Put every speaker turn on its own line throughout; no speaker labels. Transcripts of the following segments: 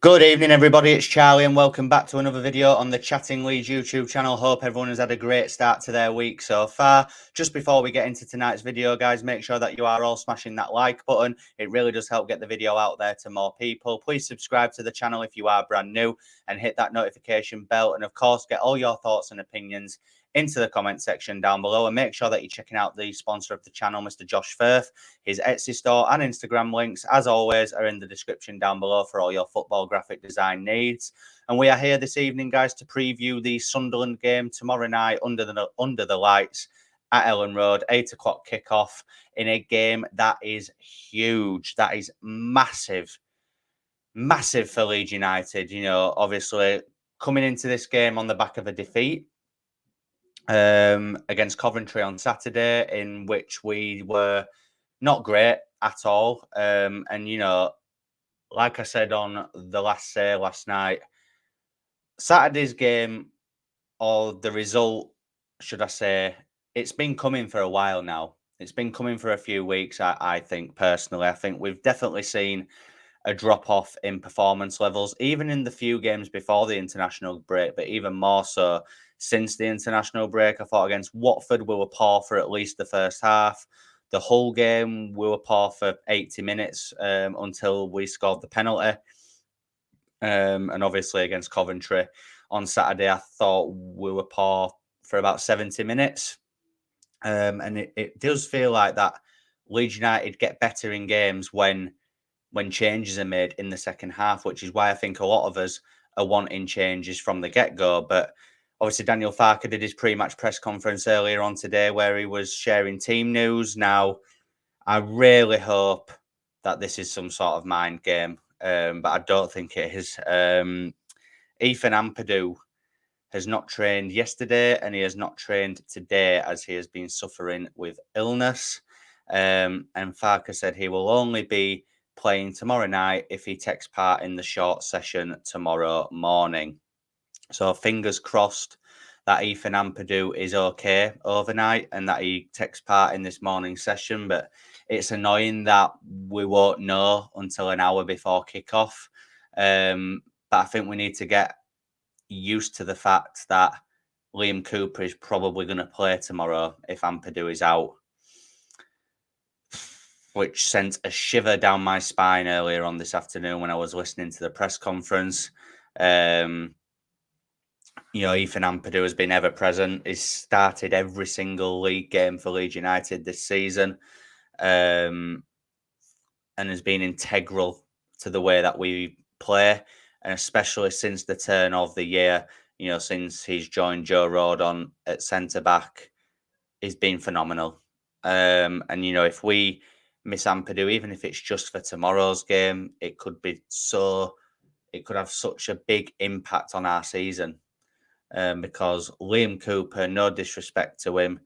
Good evening, everybody. It's Charlie, and welcome back to another video on the Chatting Leeds YouTube channel. Hope everyone has had a great start to their week so far. Just before we get into tonight's video, guys, make sure that you are all smashing that like button. It really does help get the video out there to more people. Please subscribe to the channel if you are brand new and hit that notification bell. And of course, get all your thoughts and opinions into the comment section down below, and make sure that you're checking out the sponsor of the channel, Mr. Josh Firth. His Etsy store and Instagram links, as always, are in the description down below for all your football graphic design needs. And we are here this evening, guys, to preview the Sunderland game tomorrow night under the lights at Elland Road, 8 o'clock kickoff, in a game that is huge. That is massive, massive for Leeds United. You know, obviously coming into this game on the back of a defeat against Coventry on Saturday, in which we were not great at all. And, you know, like I said on the last night, Saturday's game, or the result, should I say, it's been coming for a while now. It's been coming for a few weeks, I think, personally. I think we've definitely seen a drop-off in performance levels, even in the few games before the international break, but even more so since the international break. I thought against Watford, we were poor for at least the first half. The whole game, we were poor for 80 minutes until we scored the penalty. And obviously against Coventry on Saturday, I thought we were poor for about 70 minutes. And it does feel like that Leeds United get better in games when changes are made in the second half, which is why I think a lot of us are wanting changes from the get-go. But obviously, Daniel Farke did his pre-match press conference earlier on today where he was sharing team news. Now, I really hope that this is some sort of mind game, but I don't think it is. Ethan Ampadu has not trained yesterday, and he has not trained today as he has been suffering with illness. And Farke said he will only be playing tomorrow night if he takes part in the short session tomorrow morning. So fingers crossed that Ethan Ampadu is okay overnight and that he takes part in this morning session. But it's annoying that we won't know until an hour before kickoff. But I think we need to get used to the fact that Liam Cooper is probably going to play tomorrow if Ampadu is out, which sent a shiver down my spine earlier on this afternoon when I was listening to the press conference. You know, Ethan Ampadu has been ever present. He's started every single league game for Leeds United this season, and has been integral to the way that we play, and especially since the turn of the year, you know, since he's joined Joe Rodon at centre-back, he's been phenomenal. And, you know, if we miss Ampadu, even if it's just for tomorrow's game, it could have such a big impact on our season. Because Liam Cooper, no disrespect to him,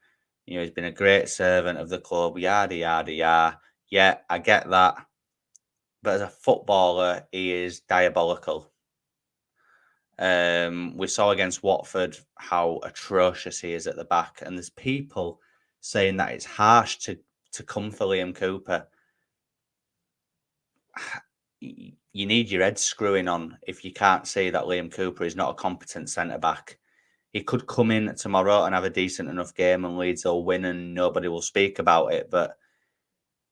you know, he's been a great servant of the club, yada, yada, yada. Yeah, I get that. But as a footballer, he is diabolical. We saw against Watford how atrocious he is at the back, and there's people saying that it's harsh to come for Liam Cooper. You need your head screwing on if you can't see that Liam Cooper is not a competent centre-back. He could come in tomorrow and have a decent enough game and Leeds will win and nobody will speak about it, but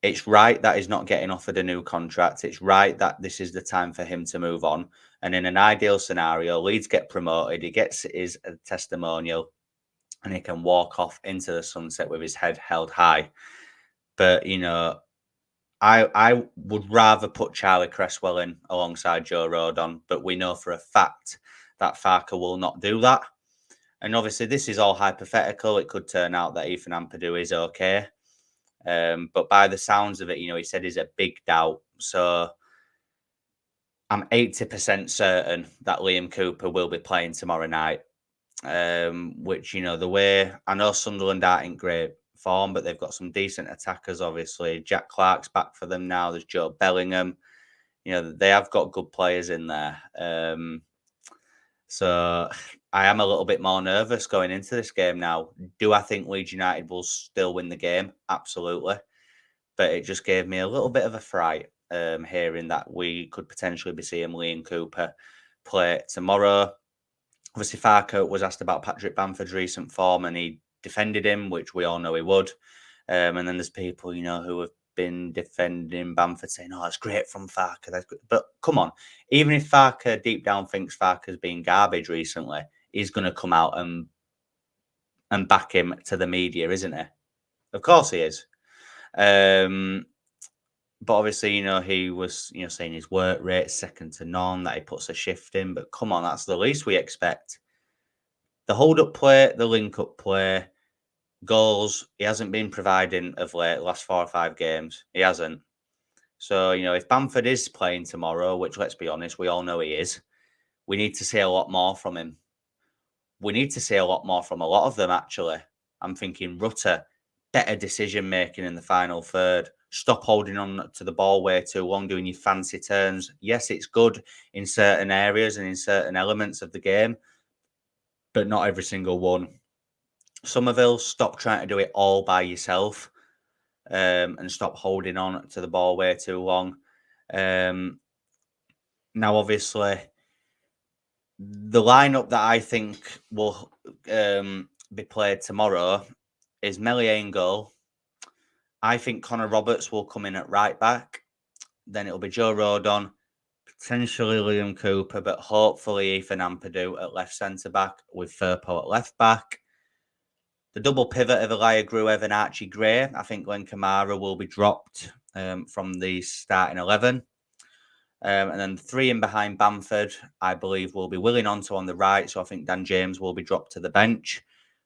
it's right that he's not getting offered a new contract. It's right that this is the time for him to move on. And in an ideal scenario, Leeds get promoted, he gets his testimonial, and he can walk off into the sunset with his head held high. But, you know, I would rather put Charlie Cresswell in alongside Joe Rodon, but we know for a fact that Farke will not do that. And obviously, this is all hypothetical. It could turn out that Ethan Ampadu is okay. But by the sounds of it, you know, he said he's a big doubt. So I'm 80% certain that Liam Cooper will be playing tomorrow night. Which, you know, the way I know Sunderland aren't in great form, but they've got some decent attackers, obviously. Jack Clark's back for them now. There's Joe Bellingham. You know, they have got good players in there. So I am a little bit more nervous going into this game now. Do I think Leeds United will still win the game? Absolutely. But it just gave me a little bit of a fright. hearing that we could potentially be seeing Lee and Cooper play tomorrow. Obviously, Farke was asked about Patrick Bamford's recent form, and he defended him, which we all know he would. And then there's people, who have been defending Bamford, saying, "Oh, that's great from Farke." That's good. But come on, even if Farke deep down thinks Farke's been garbage recently, he's going to come out and back him to the media, isn't he? Of course he is. But obviously, he was, saying his work rate second to none, that he puts a shift in. But come on, that's the least we expect. The hold-up play, the link-up play, goals, he hasn't been providing of late, last 4 or 5 games. He hasn't. So, if Bamford is playing tomorrow, which, let's be honest, we all know he is, we need to see a lot more from him. We need to see a lot more from a lot of them, actually. I'm thinking Rutter, better decision-making in the final third. Stop holding on to the ball way too long, doing your fancy turns. Yes, it's good in certain areas and in certain elements of the game, but not every single one. Somerville, stop trying to do it all by yourself, and stop holding on to the ball way too long. Now, obviously, the lineup that I think will be played tomorrow is Meslier in goal. I think Connor Roberts will come in at right back. Then it'll be Joe Rodon, potentially Liam Cooper, but hopefully Ethan Ampadu at left centre back with Firpo at left back. The double pivot of Elia Gruev and Archie Gray. I think Glenn Kamara will be dropped from the starting 11. And then the 3 in behind Bamford, I believe, will be Willie Gnonto on the right. So I think Dan James will be dropped to the bench.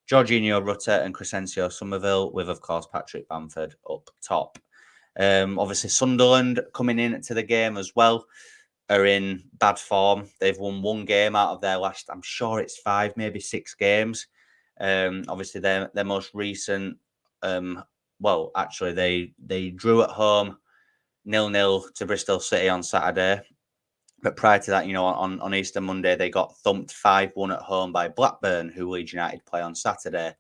Jorginho Rutter and Crescencio Somerville with, of course, Patrick Bamford up top. Obviously, Sunderland coming in to the game as well are in bad form. They've won 1 game out of their last, I'm sure it's 5, maybe 6 games. Obviously, their most recent, actually, they drew at home 0-0 to Bristol City on Saturday. But prior to that, on Easter Monday, they got thumped 5-1 at home by Blackburn, who Leeds United play on Saturday.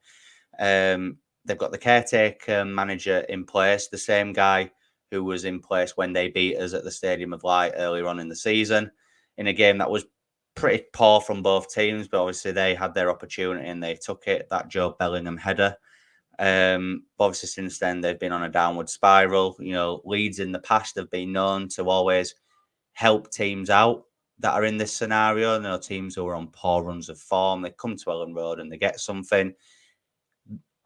They've got the caretaker manager in place, the same guy who was in place when they beat us at the Stadium of Light earlier on in the season, in a game that was pretty poor from both teams, but obviously they had their opportunity and they took it, that Joe Bellingham header. Obviously, since then, they've been on a downward spiral. Leeds in the past have been known to always help teams out that are in this scenario. Teams who are on poor runs of form, they come to Elland Road and they get something.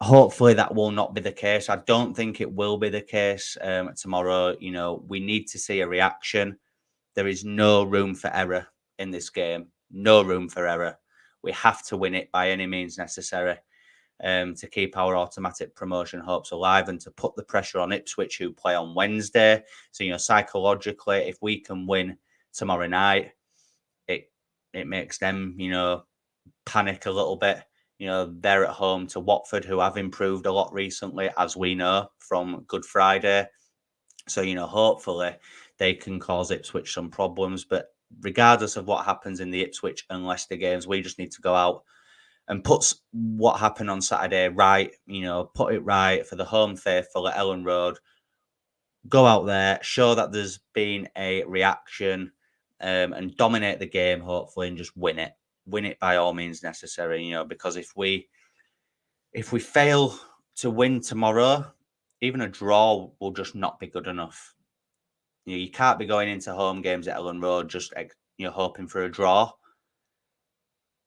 Hopefully that will not be the case. I don't think it will be the case tomorrow. We need to see a reaction. There is no room for error in this game. No room for error. We have to win it by any means necessary to keep our automatic promotion hopes alive and to put the pressure on Ipswich, who play on Wednesday. So, psychologically, if we can win tomorrow night, it makes them, panic a little bit. They're at home to Watford, who have improved a lot recently, as we know from Good Friday. So, hopefully they can cause Ipswich some problems. But regardless of what happens in the Ipswich and Leicester games, we just need to go out and put what happened on Saturday right, put it right for the home faithful at Elland Road. Go out there, show that there's been a reaction, and dominate the game, hopefully, and just win it. Win it by all means necessary, because if we fail to win tomorrow, even a draw will just not be good enough. You can't be going into home games at Elland Road just hoping for a draw.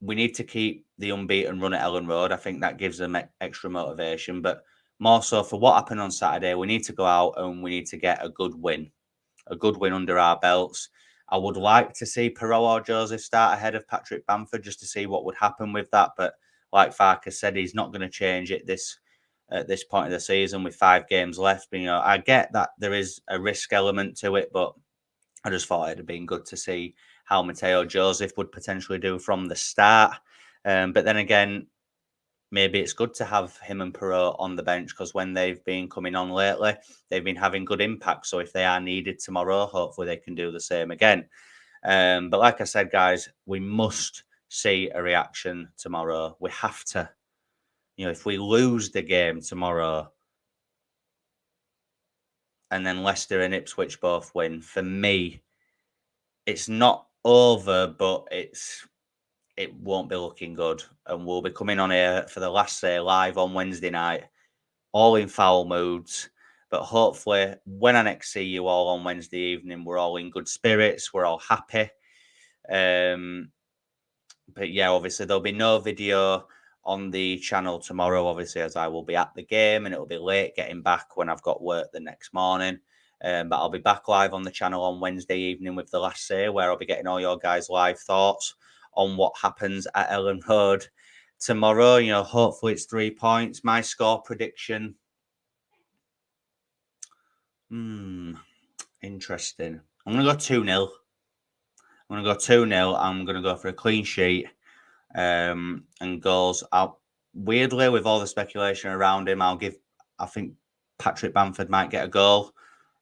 We need to keep the unbeaten run at Elland Road. I think that gives them extra motivation. But more so for what happened on Saturday, we need to go out and we need to get a good win under our belts. I would like to see Perot or Joseph start ahead of Patrick Bamford just to see what would happen with that. But like Farke said, he's not going to change it at this point of the season with 5 games left. But, I get that there is a risk element to it, but I just thought it'd have been good to see how Mateo Joseph would potentially do from the start. But then again, maybe it's good to have him and Perot on the bench because when they've been coming on lately, they've been having good impact. So if they are needed tomorrow, hopefully they can do the same again. But like I said, guys, we must see a reaction tomorrow. We have to. If we lose the game tomorrow, and then Leicester and Ipswich both win. For me, it's not over, but it won't be looking good. And we'll be coming on here for the last say live on Wednesday night, all in foul moods. But hopefully, when I next see you all on Wednesday evening, we're all in good spirits. We're all happy. But yeah, obviously, there'll be no video on the channel tomorrow, obviously, as I will be at the game and it'll be late getting back when I've got work the next morning. But I'll be back live on the channel on Wednesday evening with the last say, where I'll be getting all your guys' live thoughts on what happens at Elland Road tomorrow. You know, hopefully it's 3 points. My score prediction. Interesting. I'm going to go 2-0. I'm going to go 2-0. I'm going to go for a clean sheet and goals out. Weirdly, with all the speculation around him, I think Patrick Bamford might get a goal.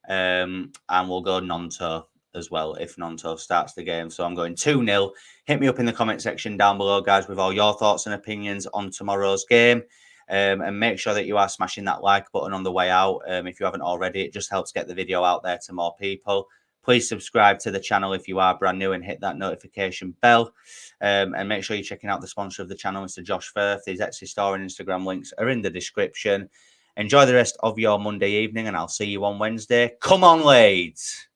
And we'll go Nonto as well if Nonto starts the game. So I'm going 2-0. Hit me up in the comment section down below, guys, with all your thoughts and opinions on tomorrow's game. And make sure that you are smashing that like button on the way out. If you haven't already, it just helps get the video out there to more people. Please subscribe to the channel if you are brand new and hit that notification bell. And make sure you're checking out the sponsor of the channel, Mr. Josh Firth. His Etsy store and Instagram links are in the description. Enjoy the rest of your Monday evening, and I'll see you on Wednesday. Come on, Leeds!